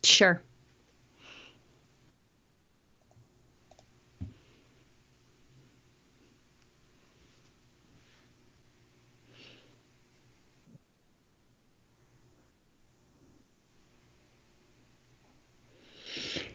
Sure.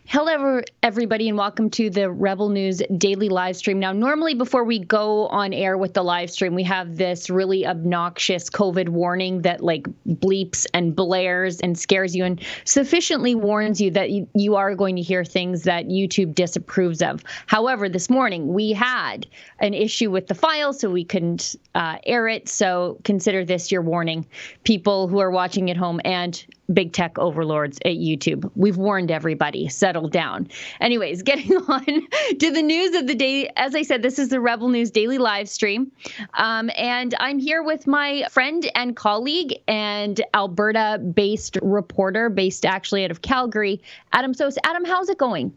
Hello, everybody, and welcome to the Rebel News daily live stream. Now, normally before we go on air with the live stream, we have this really obnoxious COVID warning that like bleeps and blares and scares you and sufficiently warns you that you are going to hear things that YouTube disapproves of. However, this morning we had an issue with the file, so we couldn't air it. So consider this your warning, people who are watching at home and big tech overlords at YouTube. We've warned everybody. Settle down. Anyways, getting on to the news of the day. As I said, this is the Rebel News daily live stream. And I'm here with my friend and colleague and Alberta-based reporter, based actually out of Calgary, Adam Soos. Adam, how's it going?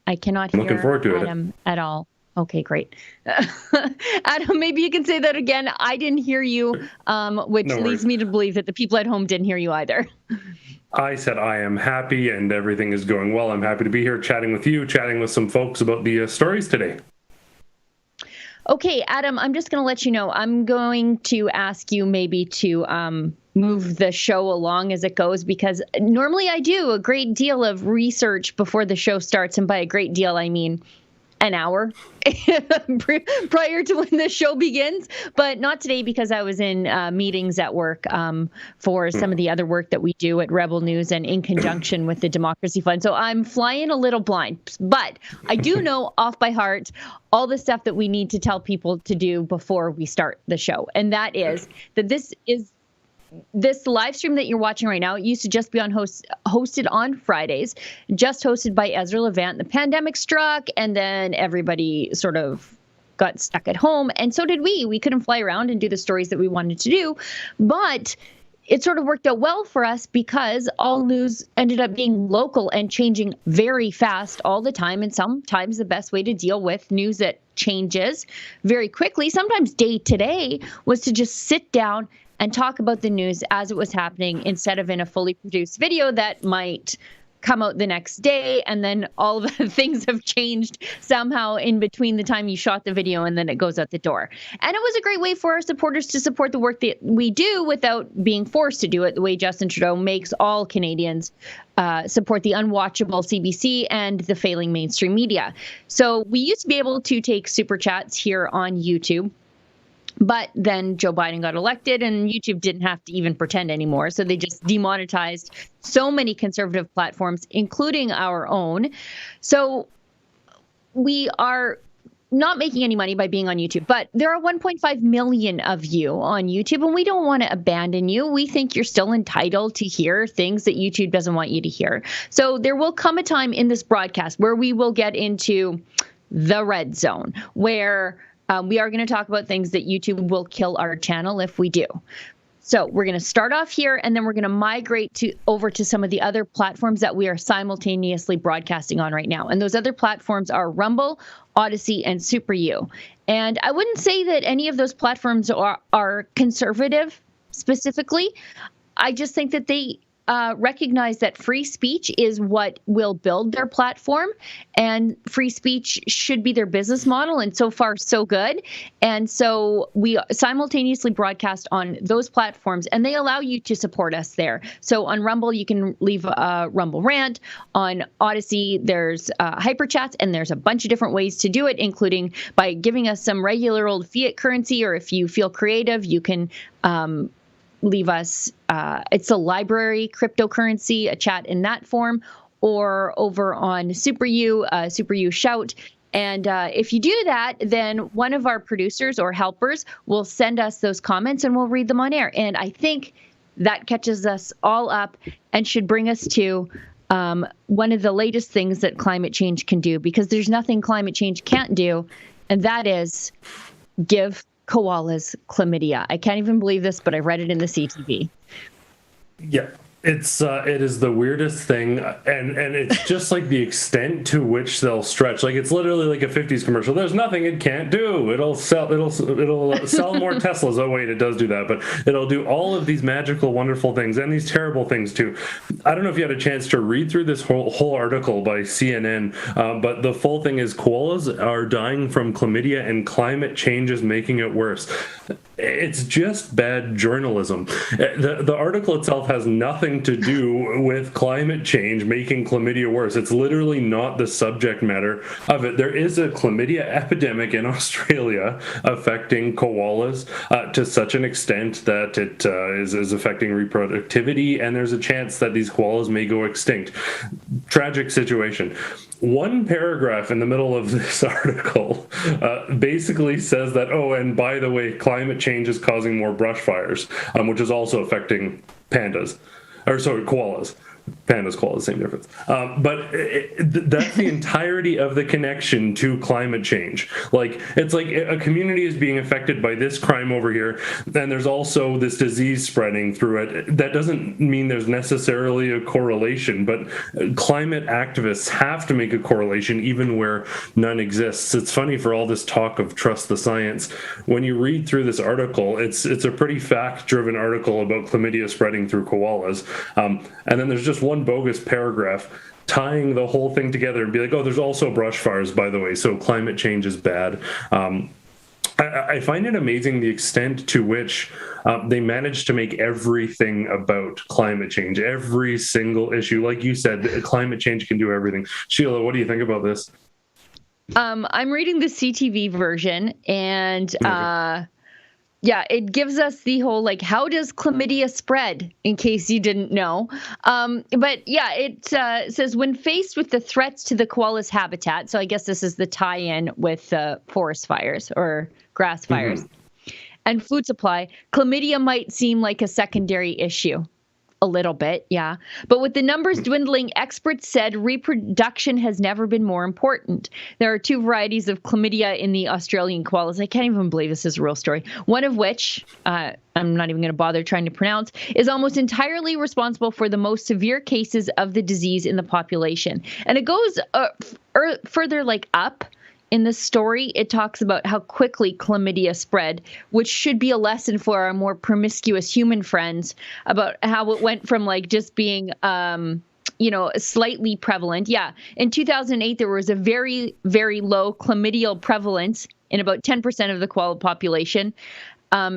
I cannot hear looking forward to Adam at all. Okay, great. Adam, maybe you can say that again. I didn't hear you, which leads me to believe that the people at home didn't hear you either. I said I am happy and everything is going well. I'm happy to be here chatting with you, chatting with some folks about the stories today. Okay, Adam, I'm just going to let you know, I'm going to ask you maybe to move the show along as it goes, because normally I do a great deal of research before the show starts. And by a great deal, I mean an hour prior to when the show begins, but not today because I was in meetings at work for some of the other work that we do at Rebel News and in conjunction with the Democracy Fund. So I'm flying a little blind, but I do know off by heart all the stuff that we need to tell people to do before we start the show. And that is that this live stream that you're watching right now, it used to just be hosted on Fridays, just hosted by Ezra Levant. The pandemic struck, and then everybody sort of got stuck at home, and so did we. We couldn't fly around and do the stories that we wanted to do, but it sort of worked out well for us because all news ended up being local and changing very fast all the time, and sometimes the best way to deal with news that changes very quickly, sometimes day to day, was to just sit down and talk about the news as it was happening instead of in a fully produced video that might come out the next day, and then all of the things have changed somehow in between the time you shot the video and then it goes out the door. And it was a great way for our supporters to support the work that we do without being forced to do it the way Justin Trudeau makes all Canadians support the unwatchable CBC and the failing mainstream media. So we used to be able to take super chats here on YouTube, but then Joe Biden got elected and YouTube didn't have to even pretend anymore. So they just demonetized so many conservative platforms, including our own. So we are not making any money by being on YouTube, but there are 1.5 million of you on YouTube, and we don't want to abandon you. We think you're still entitled to hear things that YouTube doesn't want you to hear. So there will come a time in this broadcast where we will get into the red zone, where we are going to talk about things that YouTube will kill our channel if we do. So we're going to start off here, and then we're going to migrate over to some of the other platforms that we are simultaneously broadcasting on right now. And those other platforms are Rumble, Odyssey, and Super U. And I wouldn't say that any of those platforms are conservative specifically. I just think that they recognize that free speech is what will build their platform, and free speech should be their business model. And so far, so good. And so we simultaneously broadcast on those platforms, and they allow you to support us there. So on Rumble, you can leave a Rumble rant. On Odyssey, there's hyper chats, and there's a bunch of different ways to do it, including by giving us some regular old fiat currency, or if you feel creative, you can leave us, it's a library cryptocurrency, a chat in that form, or over on Super U Shout. And if you do that, then one of our producers or helpers will send us those comments and we'll read them on air. And I think that catches us all up and should bring us to one of the latest things that climate change can do, because there's nothing climate change can't do, and that is give koalas chlamydia. I can't even believe this, but I read it in the CTV. Yeah. It is the weirdest thing, and it's just like the extent to which they'll stretch. Like, it's literally like a '50s commercial. There's nothing it can't do. It'll sell more Teslas. Oh wait, it does do that, but it'll do all of these magical, wonderful things and these terrible things too. I don't know if you had a chance to read through this whole article by CNN, but the full thing is koalas are dying from chlamydia and climate change is making it worse. It's just bad journalism. The article itself has nothing to do with climate change making chlamydia worse. It's literally not the subject matter of it. There is a chlamydia epidemic in Australia affecting koalas to such an extent that it is affecting reproductivity, and there's a chance that these koalas may go extinct. Tragic situation. One paragraph in the middle of this article basically says that, oh, and by the way, climate change is causing more brush fires, which is also affecting koalas. Pandas, koalas, same difference. But that's the entirety of the connection to climate change. Like, it's like a community is being affected by this crime over here, and there's also this disease spreading through it. That doesn't mean there's necessarily a correlation, but climate activists have to make a correlation even where none exists. It's funny, for all this talk of trust the science, when you read through this article, it's a pretty fact-driven article about chlamydia spreading through koalas. And then there's just one bogus paragraph tying the whole thing together and be like, oh, there's also brush fires, by the way, so climate change is bad. I find it amazing the extent to which they managed to make everything about climate change, every single issue. Like you said, climate change can do everything. Sheila, what do you think about this? I'm reading the CTV version, and yeah, it gives us the whole, like, how does chlamydia spread, in case you didn't know. But yeah, it says, when faced with the threats to the koala's habitat, so I guess this is the tie-in with forest fires or grass fires, and food supply, chlamydia might seem like a secondary issue. A little bit, yeah. But with the numbers dwindling, experts said reproduction has never been more important. There are two varieties of chlamydia in the Australian koalas. I can't even believe this is a real story. One of which, I'm not even going to bother trying to pronounce, is almost entirely responsible for the most severe cases of the disease in the population. And it goes further, like, up. In the story, it talks about how quickly chlamydia spread, which should be a lesson for our more promiscuous human friends about how it went from, like, just being, slightly prevalent. Yeah. In 2008, there was a very, very low chlamydial prevalence in about 10% of the koala population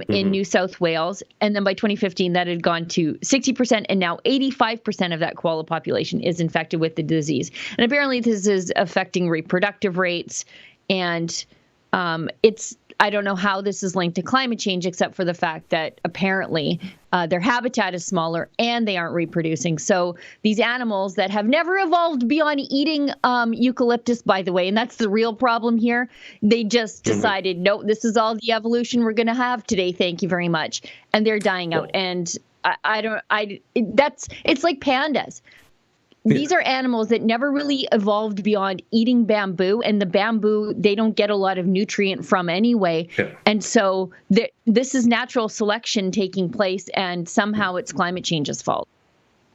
in New South Wales. And then by 2015, that had gone to 60%. And now 85% of that koala population is infected with the disease. And apparently this is affecting reproductive rates. And I don't know how this is linked to climate change, except for the fact that apparently their habitat is smaller and they aren't reproducing. So these animals that have never evolved beyond eating eucalyptus, by the way, and that's the real problem here, they just decided, no, this is all the evolution we're going to have today. Thank you very much. And they're dying out. And it's like pandas. These are animals that never really evolved beyond eating bamboo, and the bamboo, they don't get a lot of nutrient from anyway. Yeah. And so this is natural selection taking place, and somehow it's climate change's fault.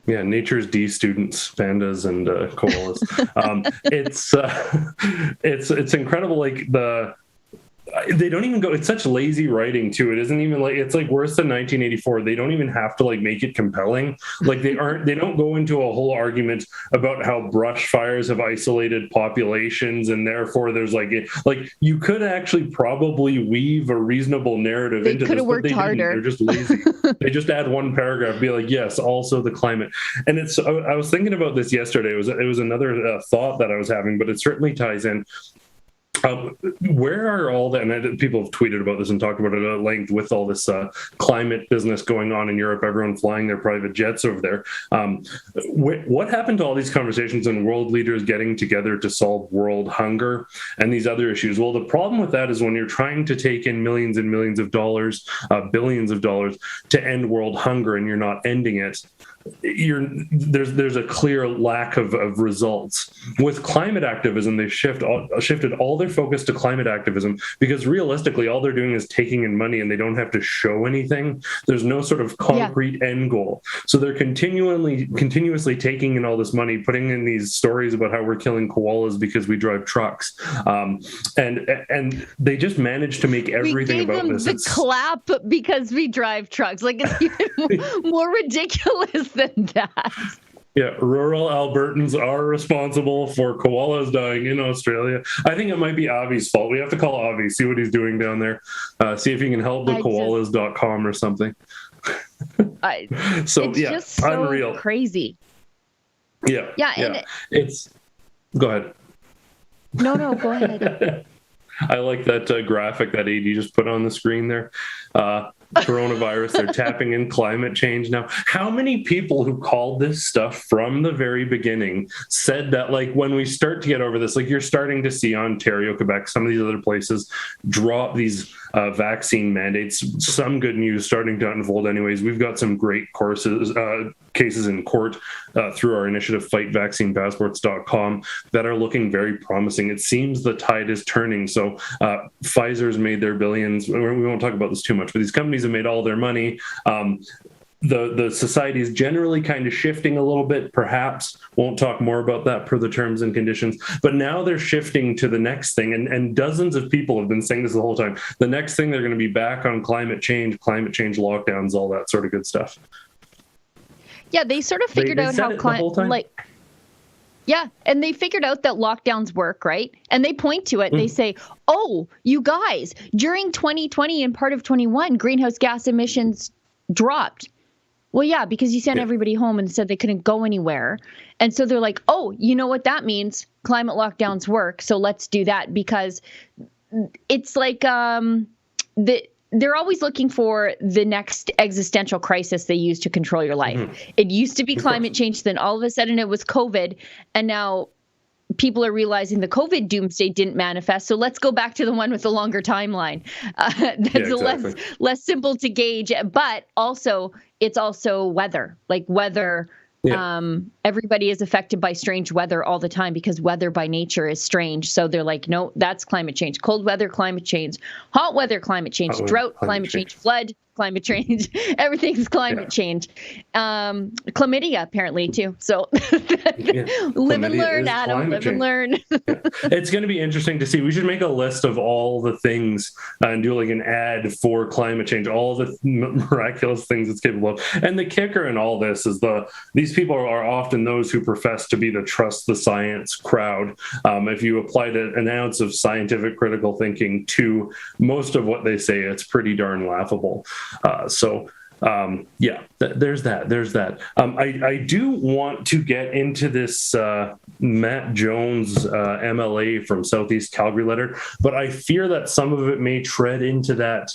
Yeah, nature's D students, pandas and koalas. It's incredible. Like, they don't even go, it's such lazy writing too. It isn't even like, it's like worse than 1984. They don't even have to, like, make it compelling. Like, they don't go into a whole argument about how brush fires have isolated populations and therefore there's like you could actually probably weave a reasonable narrative into this. They could have worked harder. They're just lazy. They just add one paragraph, be like, yes, also the climate. And I was thinking about this yesterday. It was another thought that I was having, but it certainly ties in. Where are all that, and people have tweeted about this and talked about it at length, with all this climate business going on in Europe, everyone flying their private jets over there. What happened to all these conversations and world leaders getting together to solve world hunger and these other issues? Well, the problem with that is when you're trying to take in millions and millions of dollars, billions of dollars to end world hunger, and you're not ending it, there's a clear lack of results. With climate activism, they've shifted all their focus to climate activism because realistically, all they're doing is taking in money and they don't have to show anything. There's no sort of concrete end goal. So they're continuously taking in all this money, putting in these stories about how we're killing koalas because we drive trucks. And they just managed to make everything about this. The clap because we drive trucks. Like, it's even more ridiculous than that. Yeah, rural Albertans are responsible for koalas dying in Australia. I think it might be Avi's fault. We have to call Avi, see what he's doing down there. See if he can help the koalas.com or something. It's just so unreal. Crazy. Yeah. And go ahead. No, go ahead. I like that graphic that AD just put on the screen there. Coronavirus, they're tapping in climate change now. How many people who called this stuff from the very beginning said that, like, when we start to get over this, like, you're starting to see Ontario, Quebec, some of these other places drop these vaccine mandates. Some good news starting to unfold anyways. We've got some great cases in court through our initiative fightvaccinepassports.com that are looking very promising. It seems the tide is turning. So Pfizer's made their billions. We won't talk about this too much, but these companies have made all their money. The society is generally kind of shifting a little bit, perhaps. Won't talk more about that per the terms and conditions. But now they're shifting to the next thing. And dozens of people have been saying this the whole time. The next thing, they're going to be back on climate change lockdowns, all that sort of good stuff. Yeah, they sort of figured out how and they figured out that lockdowns work, right? And they point to it. They say, oh, you guys, during 2020 and part of 21, greenhouse gas emissions dropped. Well, yeah, because you sent everybody home and said they couldn't go anywhere. And so they're like, oh, you know what that means? Climate lockdowns work. So let's do that, because it's like they're always looking for the next existential crisis they use to control your life. It used to be climate change, then all of a sudden it was COVID, and now people are realizing the COVID doomsday didn't manifest, so let's go back to the one with the longer timeline. That's less simple to gauge, but also it's also weather. Like weather, everybody is affected by strange weather all the time because weather by nature is strange. So they're like, no, that's climate change. Cold weather, climate change. Hot weather, climate change. Drought, climate change. Flood, climate change. Everything's climate change. Chlamydia, apparently, too. So live and learn, Adam. Live and learn. It's going to be interesting to see. We should make a list of all the things and do like an ad for climate change, all the miraculous things it's capable of. And the kicker in all this is these people are often those who profess to be the trust the science crowd. If you applied an ounce of scientific critical thinking to most of what they say, it's pretty darn laughable. There's that. I do want to get into this Matt Jones MLA from Southeast Calgary letter, but I fear that some of it may tread into that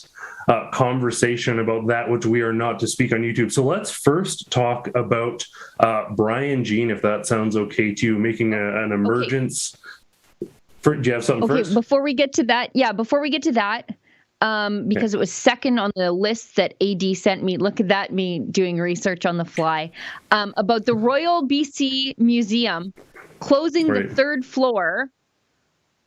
conversation about that which we are not to speak on YouTube. So let's first talk about Brian Jean, if that sounds okay to you, making an emergence. Do you have something first? Before we get to that, because it was second on the list that AD sent me. Look at that, me doing research on the fly, about the Royal BC Museum closing the third floor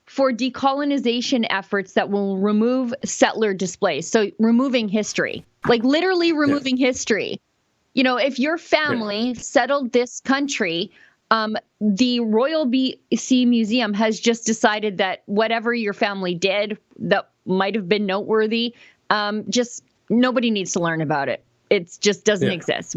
for decolonization efforts that will remove settler displays. So removing history, like literally removing history. You know, if your family settled this country, the Royal BC Museum has just decided that whatever your family did that might have been noteworthy, just nobody needs to learn about it. It just doesn't exist.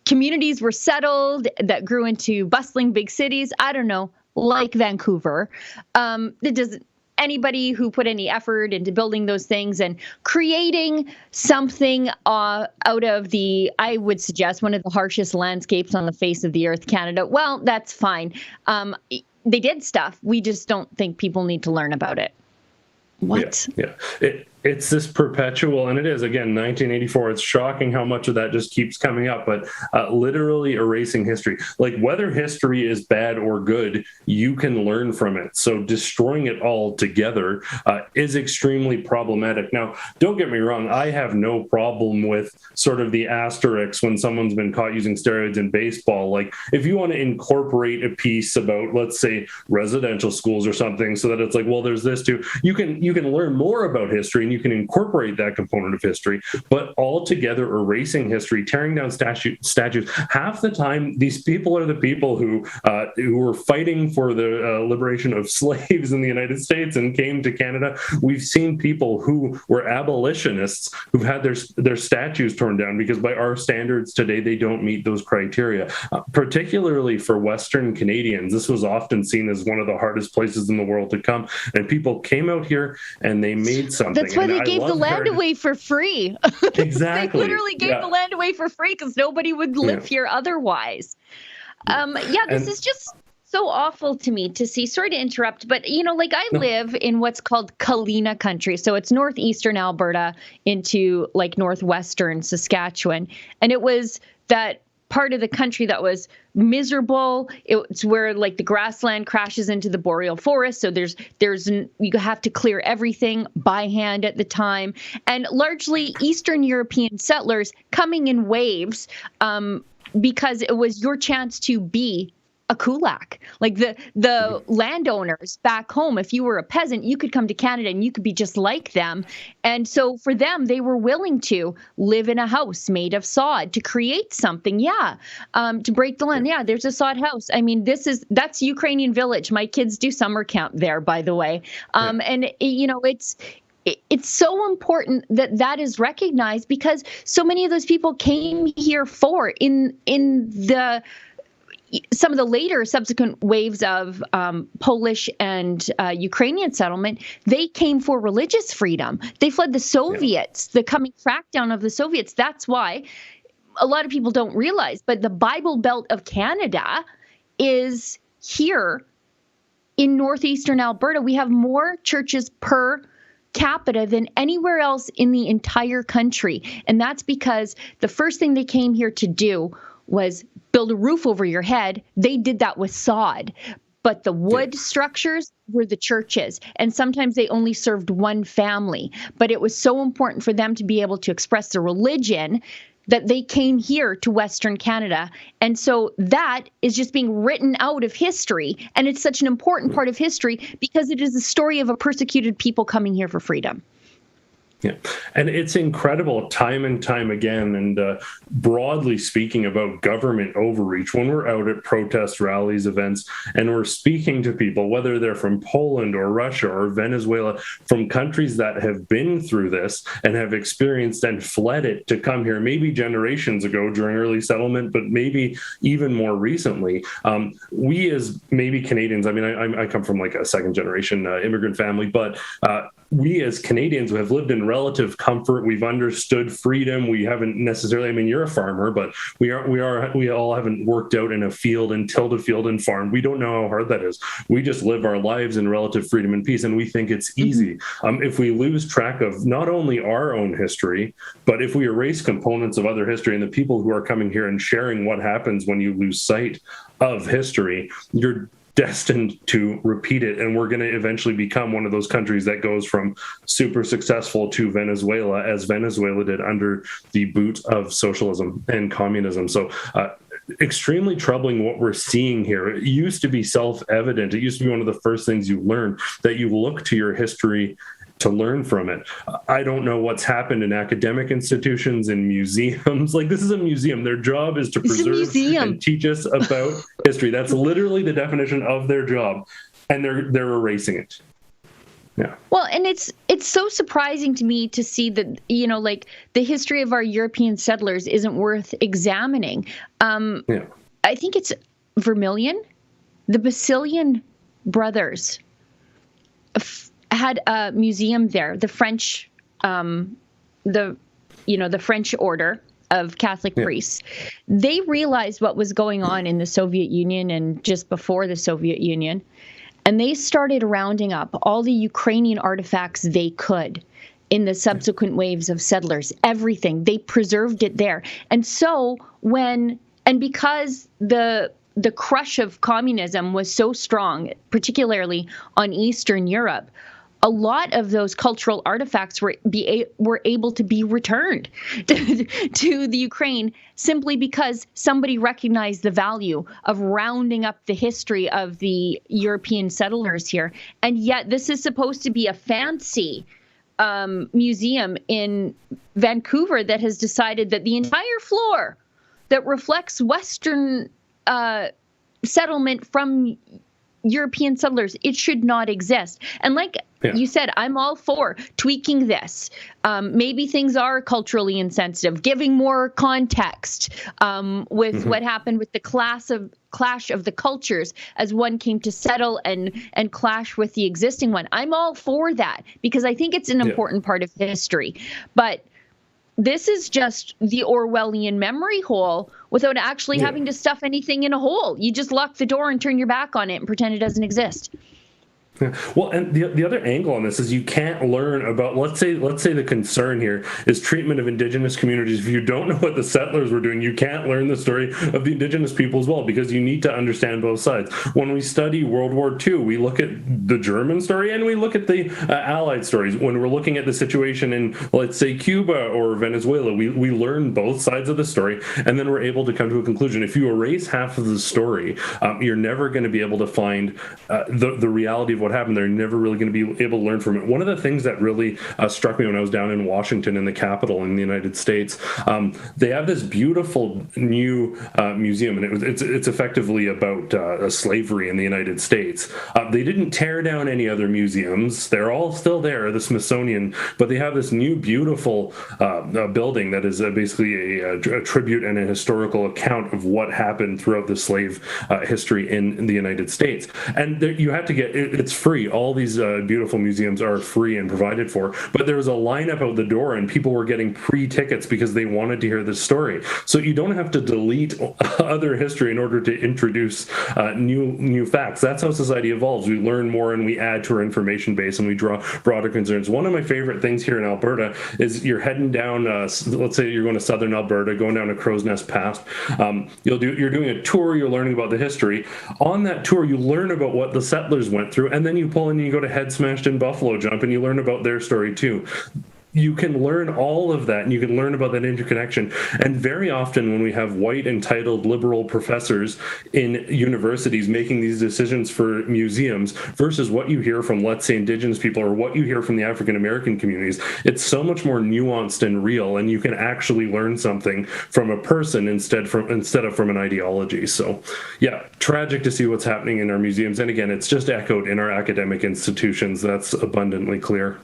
Communities were settled that grew into bustling big cities. I don't know, like Vancouver. It doesn't. Anybody who put any effort into building those things and creating something out of I would suggest, one of the harshest landscapes on the face of the earth, Canada, well, that's fine. They did stuff. We just don't think people need to learn about it. What? it's this perpetual, and it is, again, 1984. It's shocking how much of that just keeps coming up, but literally erasing history. Like, whether history is bad or good, you can learn from it. So destroying it all together is extremely problematic. Now, don't get me wrong, I have no problem with sort of the asterisks when someone's been caught using steroids in baseball. Like, if you want to incorporate a piece about, let's say, residential schools or something, so that it's like, well, there's this too, you can learn more about history, and you can incorporate that component of history, but altogether erasing history, tearing down statues. Half the time, these people are the people who were fighting for the liberation of slaves in the United States and came to Canada. We've seen people who were abolitionists who've had their statues torn down because by our standards today, they don't meet those criteria. Particularly for Western Canadians, this was often seen as one of the hardest places in the world to come, and people came out here and they made something. That's why they gave the land away for free. Exactly. They literally gave the land away for free because nobody would live here otherwise. This is just so awful to me to see. Sorry to interrupt, but I live in what's called Kalina country. So it's northeastern Alberta into like northwestern Saskatchewan. And it was that part of the country that was miserable. It's where like the grassland crashes into the boreal forest. So you have to clear everything by hand at the time, and largely Eastern European settlers coming in waves because it was your chance to be a kulak. Like the landowners back home, if you were a peasant, you could come to Canada and you could be just like them. And so for them, they were willing to live in a house made of sod to create something. To break the land. Yeah, there's a sod house. I mean, that's Ukrainian Village. My kids do summer camp there, by the way. And it's so important that is recognized because so many of those people came here in some of the later subsequent waves of Polish and Ukrainian settlement. They came for religious freedom. They fled the Soviets, the coming crackdown of the Soviets. That's why a lot of people don't realize, but the Bible Belt of Canada is here in northeastern Alberta. We have more churches per capita than anywhere else in the entire country. And that's because the first thing they came here to do was build a roof over your head. They did that with sod, but the wood structures were the churches. And sometimes they only served one family, but it was so important for them to be able to express their religion that they came here to Western Canada. And so that is just being written out of history. And it's such an important part of history because it is the story of a persecuted people coming here for freedom. Yeah, and it's incredible time and time again. And broadly speaking about government overreach, when we're out at protest rallies, events, and we're speaking to people, whether they're from Poland or Russia or Venezuela, from countries that have been through this and have experienced and fled it to come here, maybe generations ago during early settlement, but maybe even more recently, we as maybe Canadians, I mean, I come from like a second generation immigrant family, but we as Canadians have lived in relative comfort. We've understood freedom. We haven't necessarily, I mean, you're a farmer, but we all haven't worked out in a field and tilled a field and farmed. We don't know how hard that is. We just live our lives in relative freedom and peace, and we think it's easy. If we lose track of not only our own history, but if we erase components of other history and the people who are coming here and sharing what happens when you lose sight of history, you're destined to repeat it. And we're going to eventually become one of those countries that goes from super successful to Venezuela, as Venezuela did under the boot of socialism and communism. So extremely troubling what we're seeing here. It used to be self-evident. It used to be one of the first things you learn, that you look to your history to learn from it. I don't know what's happened in academic institutions and museums. Like, this is a museum. Their job is to preserve and teach us about history. That's literally the definition of their job, and they're erasing it. Yeah. Well, and it's so surprising to me to see that, like, the history of our European settlers isn't worth examining. I think it's Vermilion, the Basilian brothers had a museum there. The French, the French order of Catholic priests, they realized what was going on in the Soviet Union and just before the Soviet Union. And they started rounding up all the Ukrainian artifacts they could in the subsequent waves of settlers. Everything. They preserved it there. And so because the crush of communism was so strong, particularly on Eastern Europe, a lot of those cultural artifacts were able to be returned to the Ukraine simply because somebody recognized the value of rounding up the history of the European settlers here. And yet this is supposed to be a fancy museum in Vancouver that has decided that the entire floor that reflects Western settlement from European settlers, it should not exist. And like you said, I'm all for tweaking this. Maybe things are culturally insensitive, giving more context with what happened with the clash of the cultures as one came to settle and clash with the existing one. I'm all for that because I think it's an important part of history. But this is just the Orwellian memory hole without actually having to stuff anything in a hole. You just lock the door and turn your back on it and pretend it doesn't exist. Yeah. Well, and the other angle on this is you can't learn about, let's say the concern here is treatment of Indigenous communities. If you don't know what the settlers were doing, you can't learn the story of the Indigenous people as well, because you need to understand both sides. When we study World War II, we look at the German story and we look at the Allied stories. When we're looking at the situation in, let's say, Cuba or Venezuela, we learn both sides of the story, and then we're able to come to a conclusion. If you erase half of the story, you're never going to be able to find the reality of what happened. They're never really going to be able to learn from it. One of the things that really struck me when I was down in Washington, in the Capitol in the United States, they have this beautiful new museum, and it's effectively about slavery in the United States. They didn't tear down any other museums. They're all still there, the Smithsonian, but they have this new beautiful building that is basically a tribute and a historical account of what happened throughout the slave history in the United States. And you have to get it's free. All these beautiful museums are free and provided for, but there was a lineup out the door and people were getting pre-tickets because they wanted to hear this story. So you don't have to delete other history in order to introduce new facts. That's how society evolves. We learn more and we add to our information base and we draw broader concerns. One of my favorite things here in Alberta is you're heading down, let's say you're going to southern Alberta, going down to Crow's Nest Pass. You're doing a tour, you're learning about the history. On that tour, you learn about what the settlers went through, and then you pull in and you go to Head Smashed and Buffalo Jump and you learn about their story too. You can learn all of that, and you can learn about that interconnection. And very often when we have white entitled liberal professors in universities making these decisions for museums versus what you hear from, let's say, Indigenous people or what you hear from the African American communities, it's so much more nuanced and real, and you can actually learn something from a person instead of from an ideology. So yeah, tragic to see what's happening in our museums. And again, it's just echoed in our academic institutions. That's abundantly clear.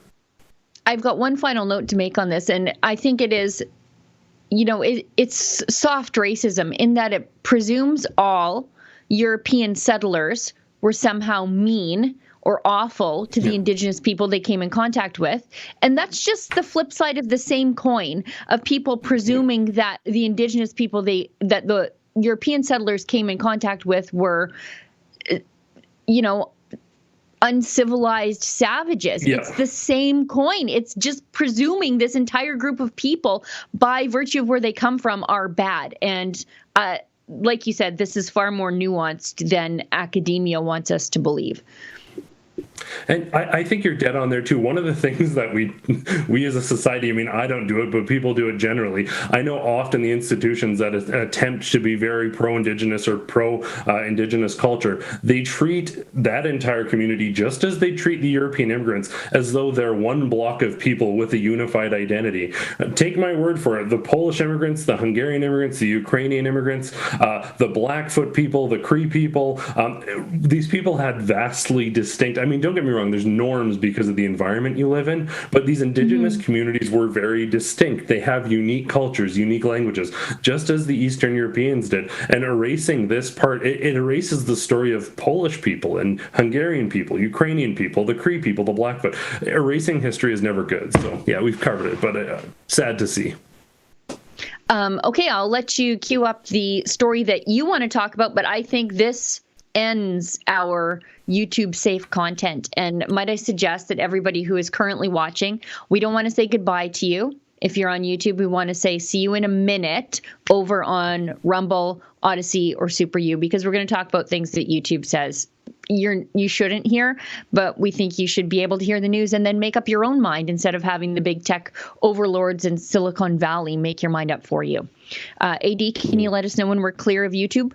I've got one final note to make on this, and I think it is, it's soft racism in that it presumes all European settlers were somehow mean or awful to the Indigenous people they came in contact with. And that's just the flip side of the same coin of people presuming that the Indigenous people that the European settlers came in contact with were, uncivilized savages. It's the same coin. It's just presuming this entire group of people, by virtue of where they come from, are bad. And like you said, this is far more nuanced than academia wants us to believe. And I think you're dead on there too. One of the things that we as a society, I don't do it, but people do it generally. I know often the institutions that attempt to be very pro-Indigenous or pro-Indigenous culture, they treat that entire community just as they treat the European immigrants, as though they're one block of people with a unified identity. Take my word for it. The Polish immigrants, the Hungarian immigrants, the Ukrainian immigrants, the Blackfoot people, the Cree people, these people had vastly distinct, don't get me wrong, there's norms because of the environment you live in, but these Indigenous communities were very distinct. They have unique cultures, unique languages, just as the Eastern Europeans did. And erasing this part, it erases the story of Polish people and Hungarian people, Ukrainian people, the Cree people, the Blackfoot. Erasing history is never good. So yeah, we've covered it, but sad to see. Okay, I'll let you queue up the story that you want to talk about, but I think this ends our YouTube safe content. And might I suggest that everybody who is currently watching, we don't want to say goodbye to you. If you're on YouTube, we want to say see you in a minute over on Rumble, Odyssey, or Super U, because we're going to talk about things that YouTube says you shouldn't hear, but we think you should be able to hear the news and then make up your own mind instead of having the big tech overlords in Silicon Valley make your mind up for you. AD, can you let us know when we're clear of YouTube?